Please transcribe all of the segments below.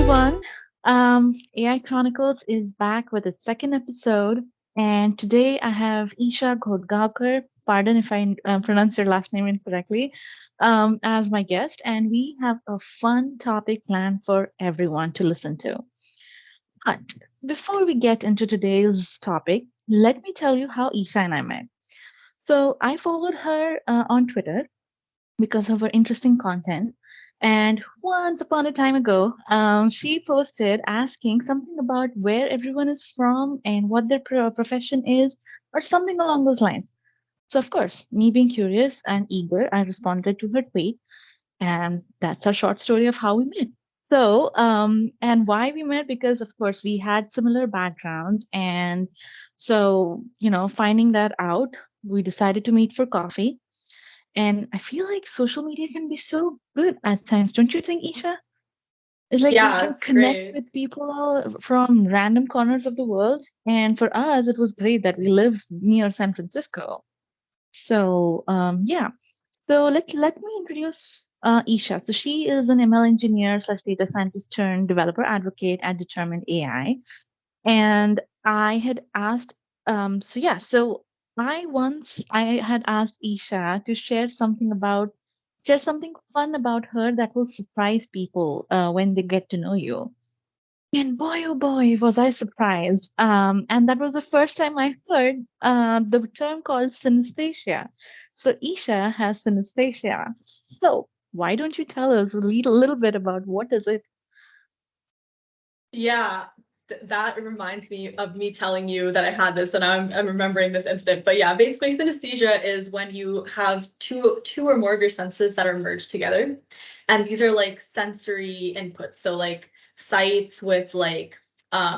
everyone. AI Chronicles is back with its second episode, and today I have Isha Ghodgaonkar, pardon if I pronounce your last name incorrectly, as my guest, and we have a fun topic planned for everyone to listen to. But before we get into today's topic, let me tell you how Isha and I met. So I followed her on Twitter because of her interesting content. And once upon a time ago, she posted asking something about where everyone is from and what their profession is, or something along those lines. So, of course, me being curious and eager, I responded to her tweet. And that's a short story of how we met. So, and why we met, because of course we had similar backgrounds. And so, finding that out, we decided to meet for coffee and I feel like social media can be so good at times, don't you think, Isha? It's like we Yeah, can it's connect great. with people from random corners of the world. And for us, it was great that we live near San Francisco. So, yeah. So let me introduce Isha. So she is an ML engineer slash data scientist turned developer advocate at Determined AI. And I had asked, so I had asked Isha to share something fun about her that will surprise people when they get to know you. And boy, oh boy, was I surprised. And that was the first time I heard the term called synesthesia. So Isha has synesthesia. So why don't you tell us a little bit about what is it? Yeah, that reminds me of me telling you that I had this, and I'm remembering this incident. But yeah, basically, synesthesia is when you have two or more of your senses that are merged together, and these are like sensory inputs. So like sights with like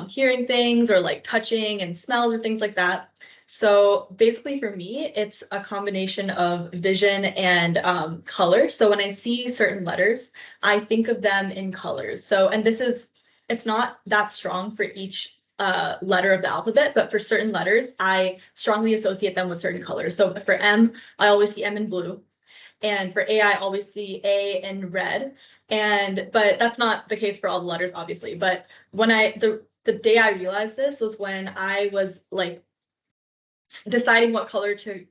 hearing things, or like touching and smells, or things like that. So basically, for me, it's a combination of vision and color. So when I see certain letters, I think of them in colors. So, and this is it's not that strong for each letter of the alphabet, but for certain letters, I strongly associate them with certain colors. So for M, I always see M in blue. And for A, I always see A in red. But that's not the case for all the letters, obviously. But when the day I realized this was when I was like deciding what color to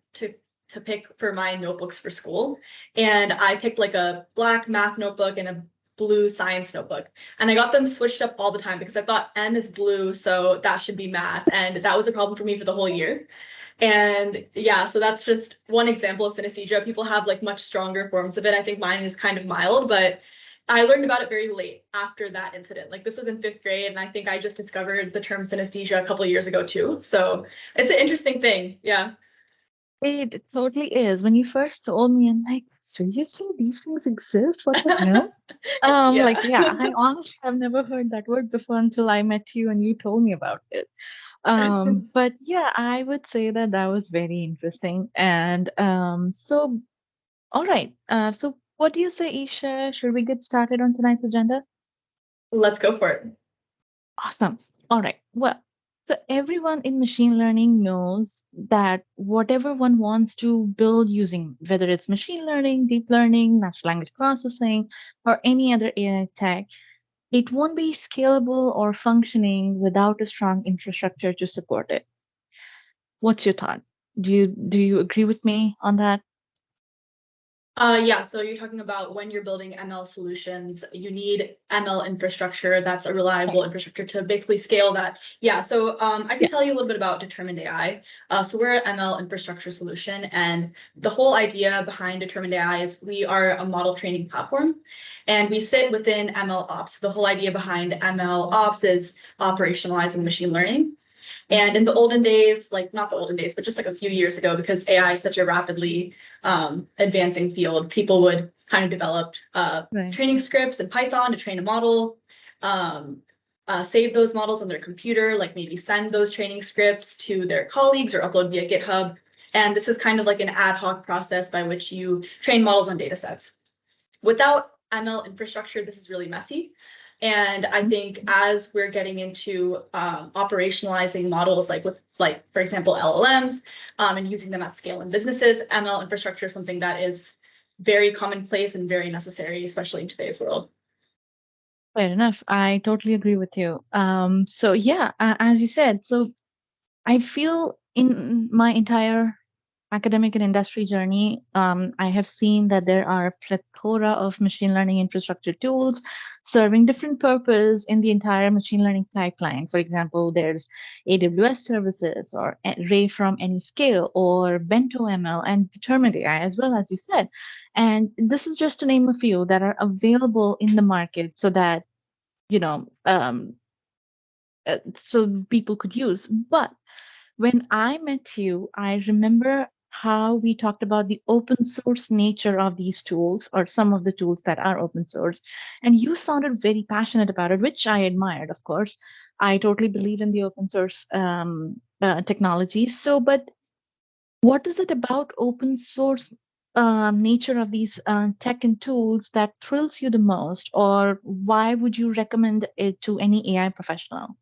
pick for my notebooks for school. And I picked like a black math notebook and a blue science notebook. And I got them switched up all the time because I thought M is blue, so that should be math. And that was a problem for me for the whole year. And yeah, so that's just one example of synesthesia. People have like much stronger forms of it. I think mine is kind of mild, but I learned about it very late after that incident. Like this was in fifth grade, and I think I just discovered the term synesthesia a couple of years ago too. So it's an interesting thing. Yeah. It totally is. When you first told me, I'm like, seriously, these things exist? What the hell? Yeah. Yeah, I honestly have never heard that word before until I met you and you told me about it. But yeah, I would say that that was very interesting. And so, all right. So what do you say, Isha? Should we get started on tonight's agenda? Let's go for it. Awesome. All right. Well, so everyone in machine learning knows that whatever one wants to build using, whether it's machine learning, deep learning, natural language processing, or any other AI tech, it won't be scalable or functioning without a strong infrastructure to support it. What's your thought? Do you agree with me on that? Yeah, so you're talking about when you're building ML solutions, you need ML infrastructure that's a reliable infrastructure to basically scale that. Yeah, so I can Yeah. tell you a little bit about Determined AI. So we're an ML infrastructure solution, and the whole idea behind Determined AI is we are a model training platform, and we sit within ML Ops. The whole idea behind ML Ops is operationalizing machine learning. And in the olden days, like not the olden days, but just like a few years ago, because AI is such a rapidly advancing field, people would kind of develop Right. training scripts in Python to train a model, um, save those models on their computer, like maybe send those training scripts to their colleagues or upload via GitHub. And this is kind of like an ad hoc process by which you train models on data sets. Without ML infrastructure, this is really messy. And I think as we're getting into operationalizing models, like with, like, for example, LLMs, and using them at scale in businesses, ML infrastructure is something that is very commonplace and very necessary, especially in today's world. Fair enough. I totally agree with you. So yeah, as you said, so I feel in my entire academic and industry journey, I have seen that there are a plethora of machine learning infrastructure tools serving different purpose in the entire machine learning pipeline. For example, there's AWS services or Ray from any scale or Bento ML and Determined AI as well, as you said. And this is just to name a few that are available in the market so that, you know, so people could use. But when I met you, I remember how we talked about the open source nature of these tools or some of the tools that are open source. And you sounded very passionate about it, which I admired, of course. I totally believe in the open source technology. So, but what is it about open source nature of these tech and tools that thrills you the most? Or why would you recommend it to any AI professional?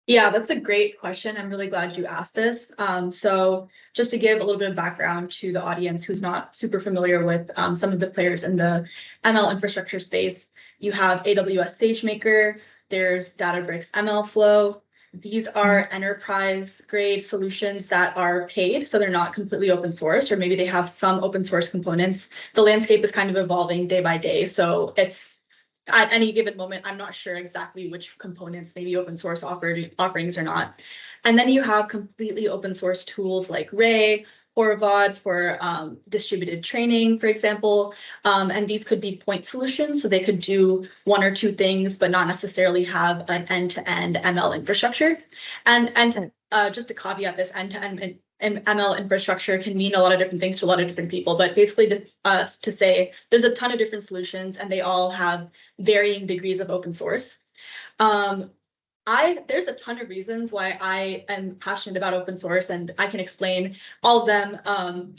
Yeah, that's a great question. I'm really glad you asked this. So just to give a little bit of background to the audience who's not super familiar with some of the players in the ML infrastructure space, you have AWS SageMaker, there's Databricks ML Flow. These are enterprise grade solutions that are paid, so they're not completely open source, or maybe they have some open source components. The landscape is kind of evolving day by day, so it's at any given moment, I'm not sure exactly which components may be open source offerings or not. And then you have completely open source tools like Ray, Horvath for distributed training, for example. And these could be point solutions, so they could do one or two things, but not necessarily have an end-to-end ML infrastructure. And just to caveat this, end-to-end ML infrastructure can mean a lot of different things to a lot of different people, but basically to say there's a ton of different solutions and they all have varying degrees of open source. Um, there's a ton of reasons why I am passionate about open source, and I can explain all of them.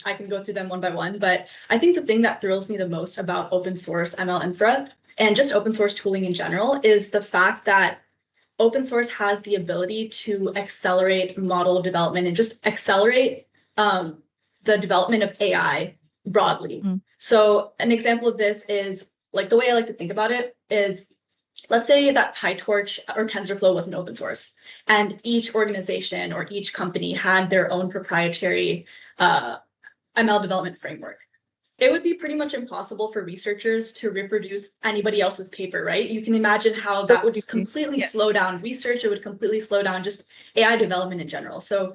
I can go through them one by one, but I think the thing that thrills me the most about open source ML infra and just open source tooling in general is the fact that open source has the ability to accelerate model development and just accelerate the development of AI broadly. Mm. So an example of this is like the way I like to think about it is, let's say that PyTorch or TensorFlow wasn't open source, and each organization or each company had their own proprietary ML development framework. It would be pretty much impossible for researchers to reproduce anybody else's paper, right? You can imagine how that would just completely slow down research. It would completely slow down just AI development in general. So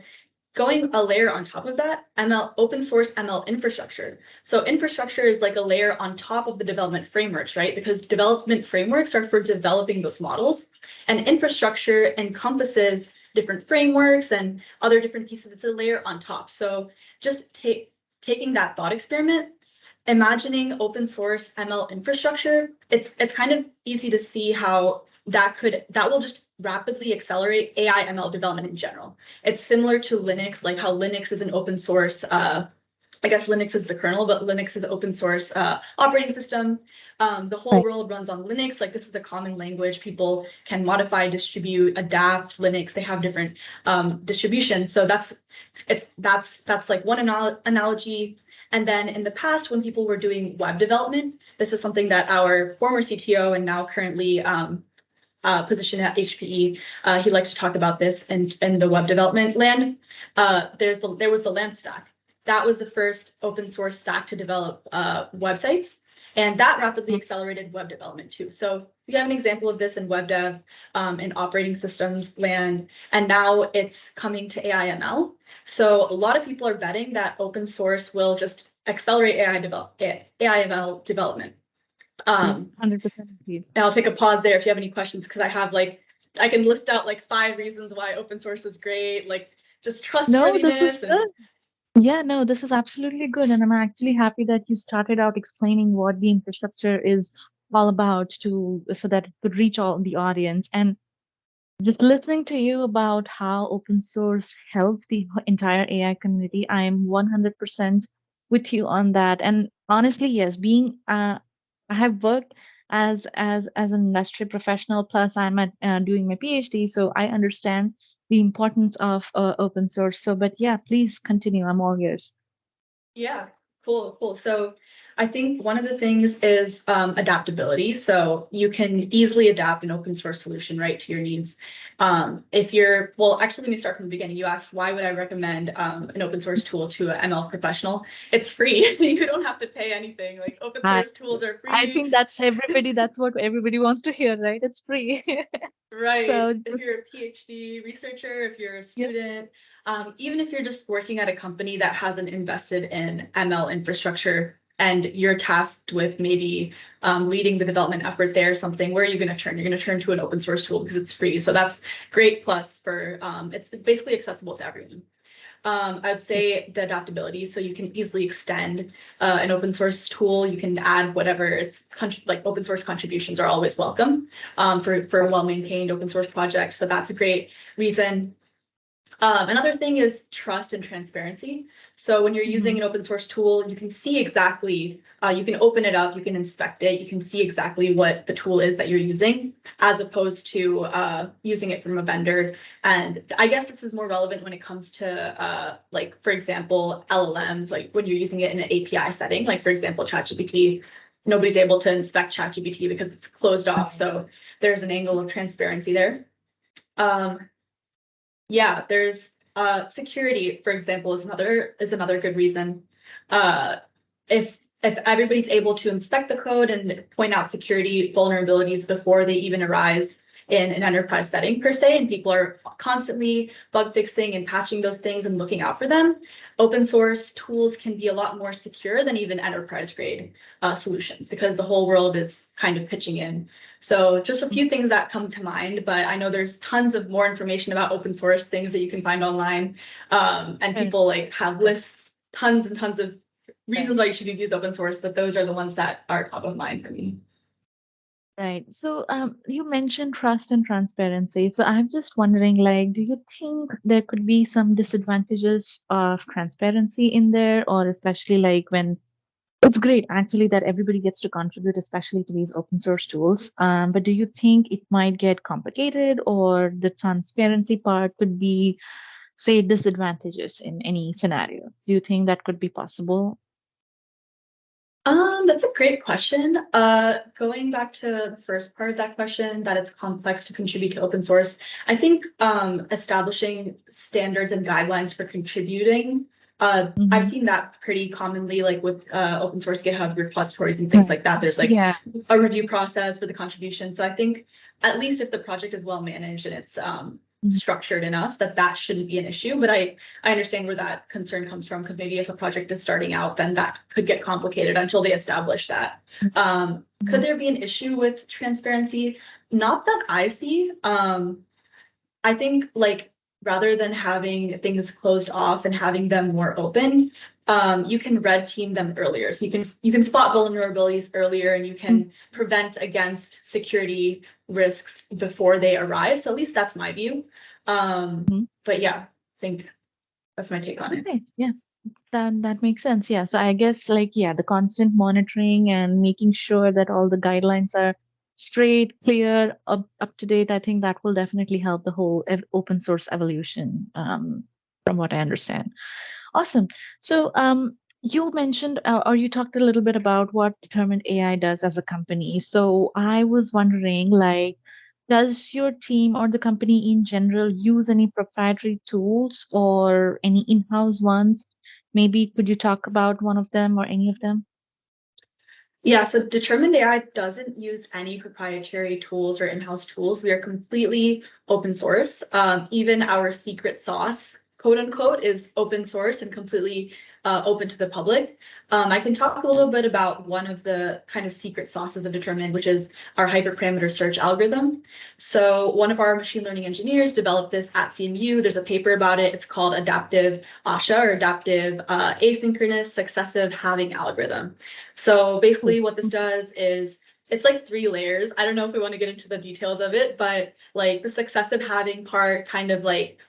going a layer on top of that, ML, open source ML infrastructure. So infrastructure is like a layer on top of the development frameworks, right? Because development frameworks are for developing those models, and infrastructure encompasses different frameworks and other different pieces. It's a layer on top. So just taking that thought experiment, imagining open source ML infrastructure, it's kind of easy to see how that will just rapidly accelerate AI ML development in general. It's similar to Linux, like how Linux is an open source, I guess Linux is the kernel, but Linux is an open source operating system. The whole Right. world runs on Linux. Like this is a common language. People can modify, distribute, adapt Linux. They have different distributions. So that's like one analogy. And then in the past, when people were doing web development, this is something that our former CTO and now currently position at HPE, he likes to talk about this in the web development land. There was the LAMP stack. That was the first open source stack to develop websites. And that rapidly accelerated web development too. So we have an example of this in web dev, in operating systems land, and now it's coming to AI ML. So a lot of people are betting that open source will just accelerate AI ML development. 100% agreed. And I'll take a pause there if you have any questions, because I can list out like 5 reasons why open source is great, like just No, this is trustworthiness and good. Yeah, no, this is absolutely good. And I'm actually happy that you started out explaining what the infrastructure is all about to so that it could reach all the audience. And just listening to you about how open source helped the entire AI community, I'm 100% with you on that. And honestly, yes, being I have worked as an industry professional, plus I'm at doing my PhD, so I understand the importance of open source. So, but yeah, please continue. I'm all ears. yeah, Cool. So I think one of the things is adaptability. So you can easily adapt an open source solution right to your needs. If you're, well, actually, let me start from the beginning. You asked, why would I recommend an open source tool to an ML professional? It's free. You don't have to pay anything. Like open I source tools are I free. think that's everybody. That's what everybody wants to hear, right? It's free. Right. So If you're a PhD researcher, if you're a yeah. student, even if you're just working at a company that hasn't invested in ML infrastructure and you're tasked with maybe leading the development effort there, something, where are you going to turn? You're going to turn to an open source tool because it's free. So that's great plus for it's basically accessible to everyone. I'd say the adaptability, so you can easily extend an open source tool. You can add whatever it's like open source contributions are always welcome for a well-maintained open source project. So that's a great reason. Another thing is trust and transparency. So when you're using Mhm. an open source tool, you can see exactly, you can open it up, you can inspect it, you can see exactly what the tool is that you're using, as opposed to using it from a vendor. And I guess this is more relevant when it comes to, like, for example, LLMs, like when you're using it in an API setting, like, for example, ChatGPT. Nobody's able to inspect ChatGPT because it's closed off. So there's an angle of transparency there. Um, yeah, there's security, for example, is another good reason. Uh, if everybody's able to inspect the code and point out security vulnerabilities before they even arise in an enterprise setting per se, and people are constantly bug fixing and patching those things and looking out for them, open source tools can be a lot more secure than even enterprise grade solutions, because the whole world is kind of pitching in. So just a few things that come to mind, but I know there's tons of more information about open source things that you can find online. And Correct. people like have lists, tons and tons of Right. reasons why you should use open source, but those are the ones that are top of mind for me. Right. So, you mentioned trust and transparency. So, I'm just wondering, like, do you think there could be some disadvantages of transparency in there, or especially like when it's great actually that everybody gets to contribute, especially to these open source tools. But do you think it might get complicated, or the transparency part could be, say, disadvantageous in any scenario? Do you think that could be possible? That's a great question. Going back to the first part of that question, that it's complex to contribute to open source. I think establishing standards and guidelines for contributing. I've Mm-hmm. seen that pretty commonly, like with open source GitHub repositories and things like that. There's like Yeah. a review process for the contribution. So I think at least if the project is well managed and it's Mhm. structured enough, that shouldn't be an issue. But I understand where that concern comes from, because maybe if a project is starting out, then that could get complicated until they establish that. Could Mhm. there be an issue with transparency? Not that I see. I think, like, rather than having things closed off and having them more open, you can red team them earlier. So you can spot vulnerabilities earlier, and you can prevent against security risks before they arise. So at least that's my view. Mhm. But yeah, I think that's my take on it. Okay. Yeah. That makes sense. Yeah. So I guess like yeah, the constant monitoring and making sure that all the guidelines are straight, clear, up to date. I think that will definitely help the whole open source evolution. From what I understand. Awesome. So you mentioned or you talked a little bit about what Determined AI does as a company. So I was wondering, like, does your team or the company in general use any proprietary tools or any in-house ones? Maybe could you talk about one of them or any of them? Yeah, so Determined AI doesn't use any proprietary tools or in-house tools. We are completely open source. Even our secret sauce, quote unquote, is open source and completely open to the public. I can talk a little bit about one of the kind of secret sauces of Determined, which is our hyperparameter search algorithm. So one of our machine learning engineers developed this at CMU. There's a paper about it. It's called adaptive ASHA, or adaptive asynchronous successive halving algorithm. So Oh, basically what this does is it's like 3 layers. I don't know if we want to get into the details of it, but like the successive halving part kind of like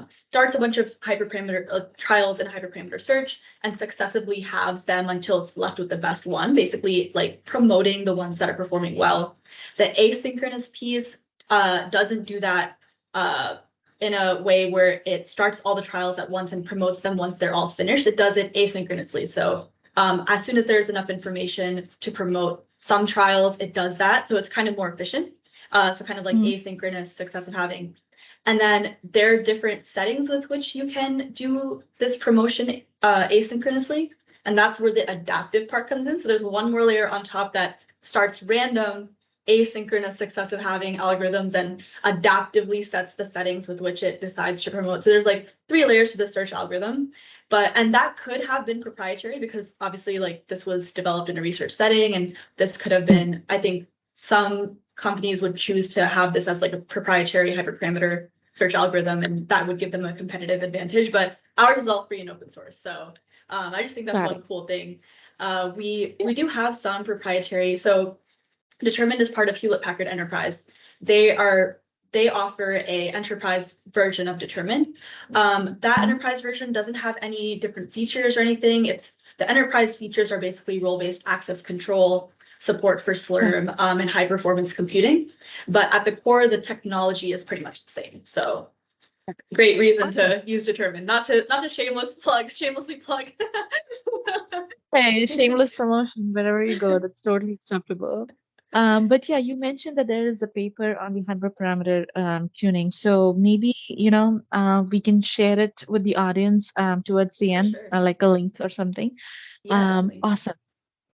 starts a bunch of hyperparameter trials in hyperparameter search and successively halves them until it's left with the best one, basically like promoting the ones that are performing well. The asynchronous piece doesn't do that in a way where it starts all the trials at once and promotes them once they're all finished. It does it asynchronously. So As soon as there's enough information to promote some trials, it does that. So it's kind of more efficient. So kind of like asynchronous successive halving. And then there are different settings with which you can do this promotion asynchronously. And that's where the adaptive part comes in. So there's one more layer on top that starts random asynchronous successive halving algorithms and adaptively sets the settings with which it decides to promote. So there's like 3 layers to the search algorithm. And that could have been proprietary because obviously like this was developed in a research setting, and this could have been, I think some companies would choose to have this as like a proprietary hyperparameter search algorithm, and that would give them a competitive advantage. But ours is all free and open source. So I just think that's one cool thing. We do have some proprietary. So Determined is part of Hewlett Packard Enterprise. They offer a enterprise version of Determined. That enterprise version doesn't have any different features or anything. The enterprise features are basically role-based access control, support for Slurm, and high performance computing. But at the core, the technology is pretty much the same. So great reason to use Determined. Not to shamelessly plug. Hey, shameless promotion wherever you go, that's totally acceptable. But yeah, you mentioned that there is a paper on the hyperparameter tuning. So maybe, we can share it with the audience towards the end, Sure. like a link or something. Yeah, Awesome.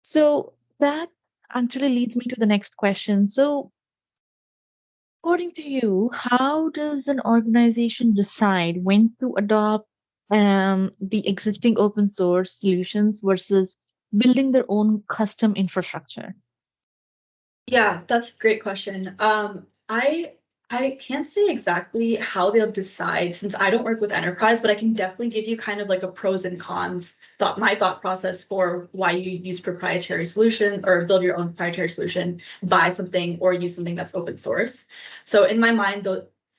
So that actually leads me to the next question. So according to you, how does an organization decide when to adopt the existing open source solutions versus building their own custom infrastructure? Yeah, that's a great question. I can't say exactly how they'll decide since I don't work with enterprise, but I can definitely give you kind of like a pros and cons my thought process for why you use proprietary solution or build your own proprietary solution, buy something or use something that's open source. So in my mind,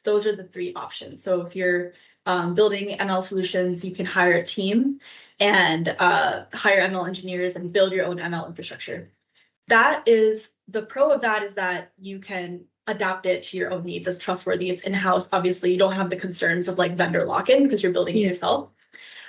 those are the 3 options. So if you're building ML solutions, you can hire a team and hire ML engineers and build your own ML infrastructure. The pro of that is that you can adapt it to your own needs. It's trustworthy. It's in-house. Obviously, you don't have the concerns of like vendor lock-in because you're building it yourself.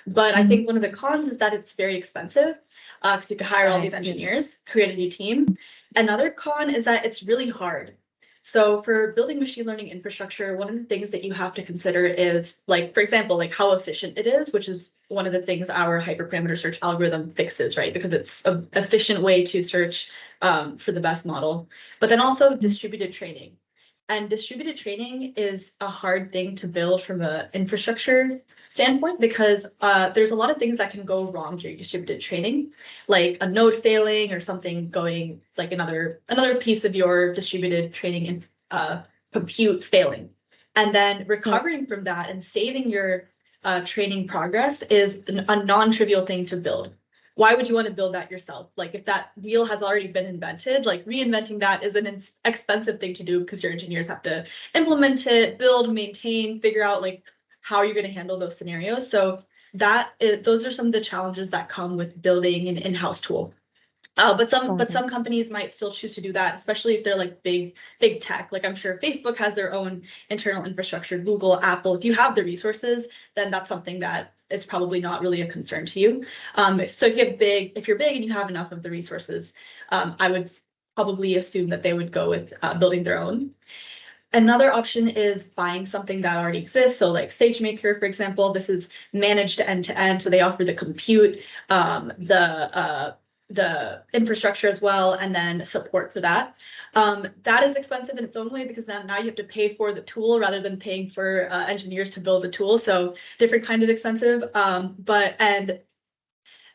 But I think one of the cons is that it's very expensive because you have to hire all these engineers, create a new team. Another con is that it's really hard. So for building machine learning infrastructure, one of the things that you have to consider is like, for example, like how efficient it is, which is one of the things our hyperparameter search algorithm fixes, right? Because it's an efficient way to search for the best model, but then also distributed training. And distributed training is a hard thing to build from an infrastructure standpoint because there's a lot of things that can go wrong during distributed training, like a node failing or something going like another piece of your distributed training and compute failing. And then recovering from that and saving your training progress is a non-trivial thing to build. Why would you want to build that yourself? Like if that wheel has already been invented, like reinventing that is an expensive thing to do because your engineers have to implement it, build, maintain, figure out like how you're going to handle those scenarios. So those are some of the challenges that come with building an in-house tool. But some companies might still choose to do that, especially if they're like big tech. Like I'm sure Facebook has their own internal infrastructure, Google, Apple. If you have the resources, then that's something that is probably not really a concern to you. So if you're big and you have enough of the resources, I would probably assume that they would go with building their own. Another option is buying something that already exists. So like SageMaker, for example, this is managed end to end. So they offer the compute, the infrastructure as well, and then support for that. That is expensive in its own way because now you have to pay for the tool rather than paying for engineers to build the tool. So different kind of expensive.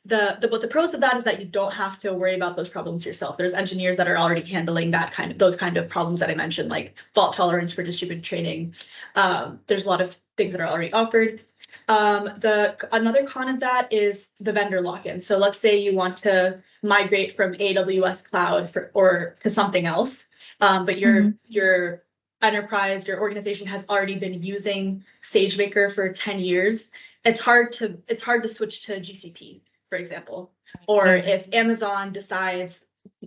The pros of that is that you don't have to worry about those problems yourself. There's engineers that are already handling those kind of problems that I mentioned, like fault tolerance for distributed training. There's a lot of things that are already offered. Another con of that is the vendor lock-in. So let's say you want to migrate from AWS cloud or to something else, but your enterprise, your organization has already been using SageMaker for 10 years. It's hard to switch to GCP, for example. Or if Amazon decides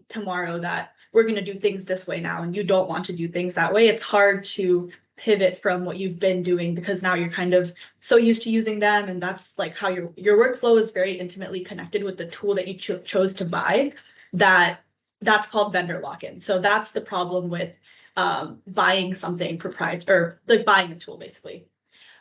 tomorrow that we're going to do things this way now and you don't want to do things that way, it's hard to pivot from what you've been doing because now you're kind of so used to using them, and that's like how your workflow is very intimately connected with the tool that you chose to buy. That's called vendor lock-in. So that's the problem with buying something proprietary, or like buying a tool basically.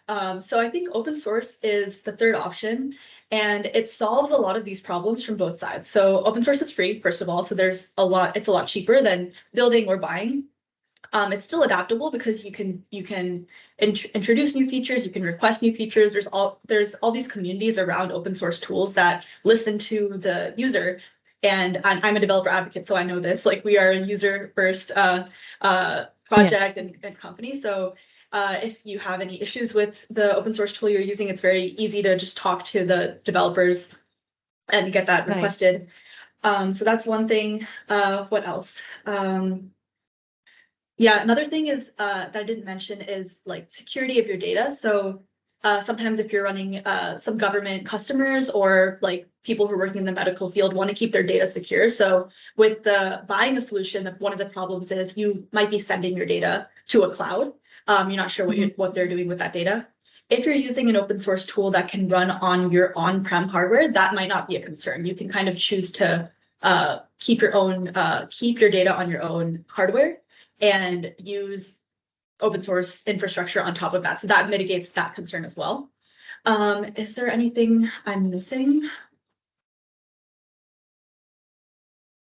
So I think open source is the third option, and it solves a lot of these problems from both sides. So open source is free, first of all, so it's a lot cheaper than building or buying. It's still adaptable because you can introduce new features, you can request new features. There's all these communities around open source tools that listen to the user. And I'm a developer advocate, so I know this. Like, we are a user first project and company. So if you have any issues with the open source tool you're using, it's very easy to just talk to the developers and get that requested. So that's one thing. What else? Yeah, another thing is that I didn't mention is like security of your data. So sometimes if you're running some government customers or like people who are working in the medical field want to keep their data secure. So with buying a solution, one of the problems is you might be sending your data to a cloud. You're not sure what they're doing with that data. If you're using an open source tool that can run on your on-prem hardware, that might not be a concern. You can kind of choose to keep your data on your own hardware and use open source infrastructure on top of that. So that mitigates that concern as well. Is there anything I'm missing?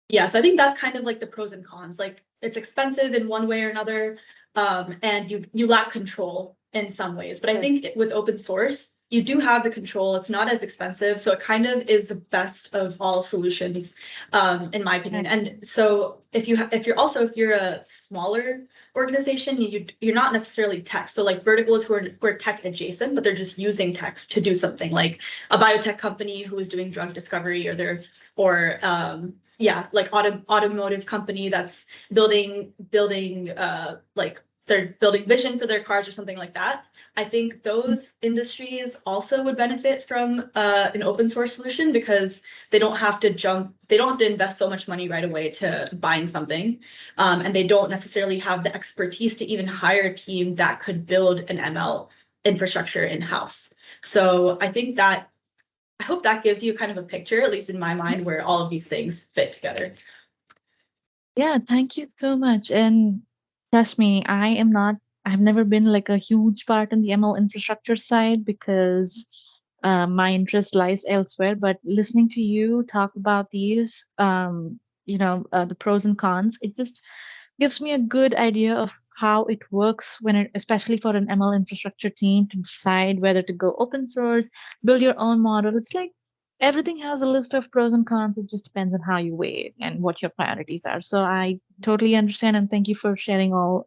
Yeah, so I think that's kind of like the pros and cons. Like, it's expensive in one way or another, and you lack control in some ways. But I think with open source, you do have the control. It's not as expensive, so it kind of is the best of all solutions, in my opinion. And so if you're a smaller organization, you're not necessarily tech. So like Vertical is who are tech adjacent, but they're just using tech to do something, like a biotech company who is doing drug discovery, like automotive company that's building like they're building vision for their cars or something like that. I think those industries also would benefit from an open source solution because they don't have to invest so much money right away to buying something. And they don't necessarily have the expertise to even hire a team that could build an ML infrastructure in-house. So I hope that gives you kind of a picture, at least in my mind, where all of these things fit together. Yeah, thank you so much. And trust me, I've never been like a huge part in the ML infrastructure side because my interest lies elsewhere. But listening to you talk about these, the pros and cons, it just gives me a good idea of how it works especially for an ML infrastructure team to decide whether to go open source, build your own model. It's like everything has a list of pros and cons. It just depends on how you weigh it and what your priorities are. So I totally understand, and thank you for sharing all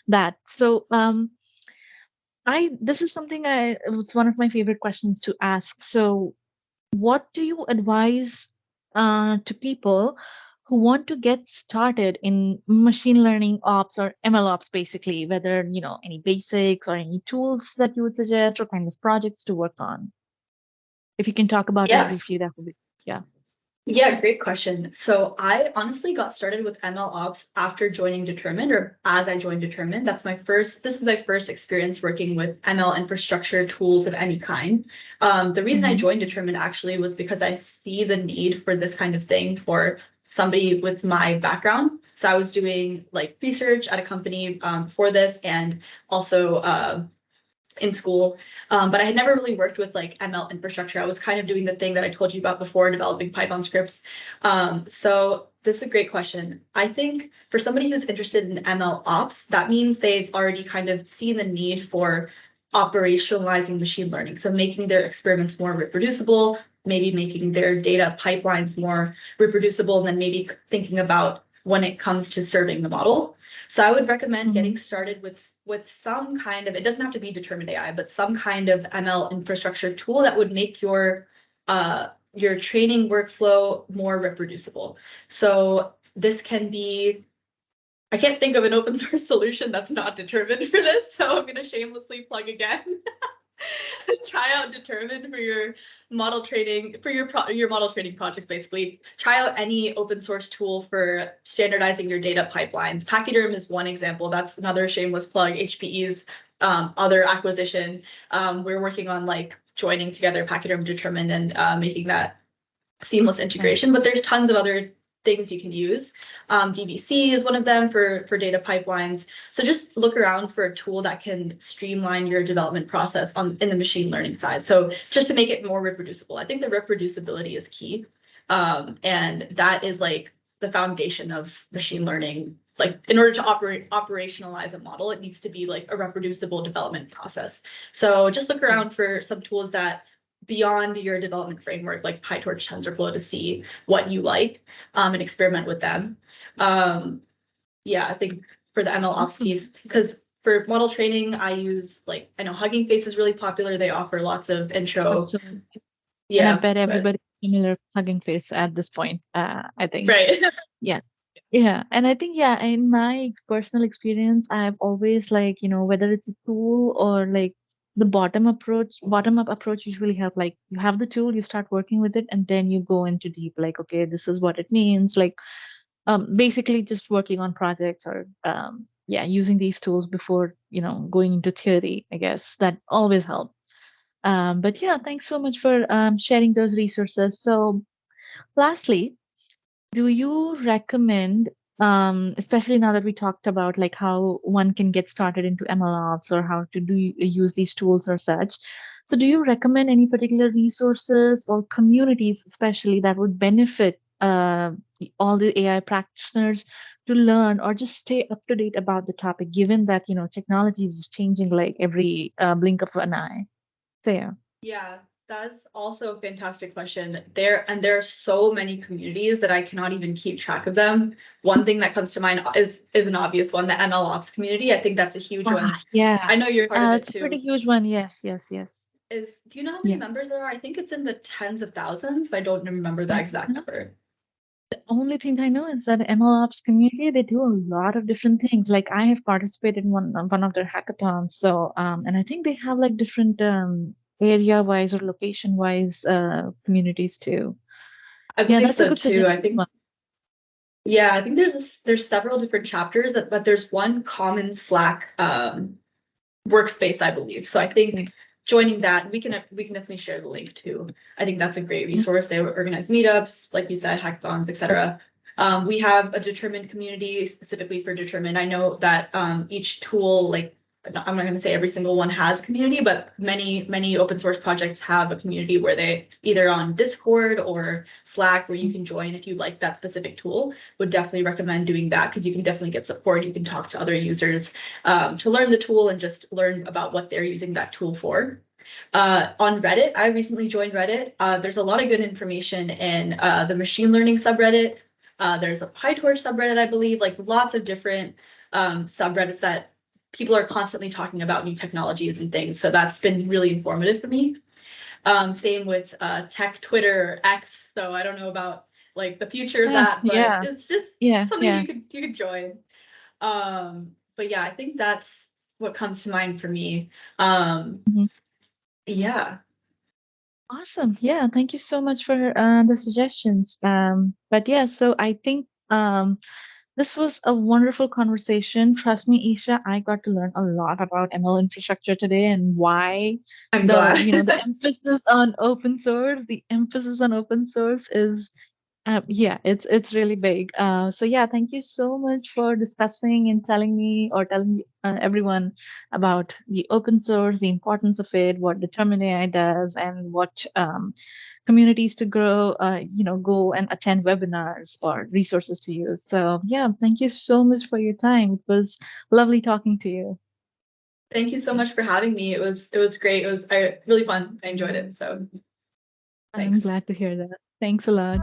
that. So this is something it's one of my favorite questions to ask. So what do you advise to people who want to get started in machine learning ops or ML ops, basically, whether, any basics or any tools that you would suggest or kind of projects to work on? If you can talk about it briefly, that would be, yeah. Yeah, great question. So I honestly got started with ML ops after joining Determined, or as I joined Determined. This is my first experience working with ML infrastructure tools of any kind. The reason I joined Determined actually was because I see the need for this kind of thing for somebody with my background. So I was doing like research at a company for this, and also in school, but I had never really worked with like ML infrastructure. I was kind of doing the thing that I told you about before, developing Python scripts. So this is a great question. I think for somebody who's interested in ML ops, that means they've already kind of seen the need for operationalizing machine learning. So making their experiments more reproducible, maybe making their data pipelines more reproducible, and then maybe thinking about when it comes to serving the model. So I would recommend getting started with some kind of, it doesn't have to be Determined AI, but some kind of ML infrastructure tool that would make your training workflow more reproducible. So this can be, I can't think of an open source solution that's not Determined for this, so I'm going to shamelessly plug again. Try out Determined for your model training, for your model training projects, basically. Try out any open source tool for standardizing your data pipelines. Pachyderm is one example. That's another shameless plug. HPE's other acquisition. We're working on like joining together Pachyderm Determined and making that seamless integration, but there's tons of other things you can use. DVC is one of them for data pipelines. So just look around for a tool that can streamline your development process in the machine learning side. So just to make it more reproducible, I think the reproducibility is key. And that is like the foundation of machine learning. Like in order to operationalize a model, it needs to be like a reproducible development process. So just look around for some tools that beyond your development framework, like PyTorch, TensorFlow, to see what you like and experiment with them. Yeah, I think for the ML ops piece, because for model training, I use like, I know Hugging Face is really popular. They offer lots of intro. Absolutely. Yeah. And I bet everybody familiar with Hugging Face at this point. I think. Right. Yeah. Yeah. And I think, yeah, in my personal experience, I've always like, whether it's a tool or like the bottom up approach usually have like you have the tool, you start working with it, and then you go into deep, like, okay, this is what it means. Like basically just working on projects or yeah, using these tools before, going into theory, I guess that always helps. But yeah, thanks so much for sharing those resources. So lastly, do you recommend, especially now that we talked about like how one can get started into MLOps or how to use these tools or such? So, do you recommend any particular resources or communities, especially that would benefit all the AI practitioners to learn or just stay up to date about the topic, given that technology is changing like every blink of an eye? So, yeah. Yeah, that's also a fantastic question. There are so many communities that I cannot even keep track of them. One thing that comes to mind is an obvious one, the ML Ops community. I think that's a huge one. Yeah. I know you're part of it It's a too. pretty huge one. Yes, yes, yes. Do you know how many Yeah. members there are? I think it's in the tens of thousands, but I don't remember the exact number. The only thing I know is that MLOps community, they do a lot of different things. Like I have participated in one of their hackathons. So and I think they have like different area wise or location wise communities too. I Yeah, believe that's a so good too. suggestion. I think, yeah, I think there's several different chapters, but there's one common Slack workspace, I believe. So I think joining that, we can definitely share the link too. I think that's a great resource. They organize meetups, like you said, hackathons, etc. We have a Determined community specifically for Determined. I know that each tool, like I'm not going to say every single one has a community, but many open source projects have a community where they either on Discord or Slack where you can join if you like that specific tool. Would definitely recommend doing that because you can definitely get support. You can talk to other users to learn the tool and just learn about what they're using that tool for. On Reddit, I recently joined Reddit. There's a lot of good information in the machine learning subreddit. There's a PyTorch subreddit, I believe, like lots of different subreddits that people are constantly talking about new technologies and things. So that's been really informative for me. Same with tech Twitter, X. So I don't know about like the future of that, but Yeah. it's just Yeah. something Yeah. you could join. But yeah, I think that's what comes to mind for me. Mhm. Yeah. Awesome. Yeah. Thank you so much for the suggestions. But yeah, so I think this was a wonderful conversation. Trust me, Isha, I got to learn a lot about ML infrastructure today and why I'm glad. the emphasis on open source is yeah, it's really big. So yeah, thank you so much for discussing and telling everyone about the open source, the importance of it, what Determine AI does, and what communities to grow, go and attend webinars or resources to use. So yeah, thank you so much for your time. It was lovely talking to you. Thank you so much for having me. It was great. It was really fun. I enjoyed it. So I'm thanks. glad to hear that. Thanks a lot.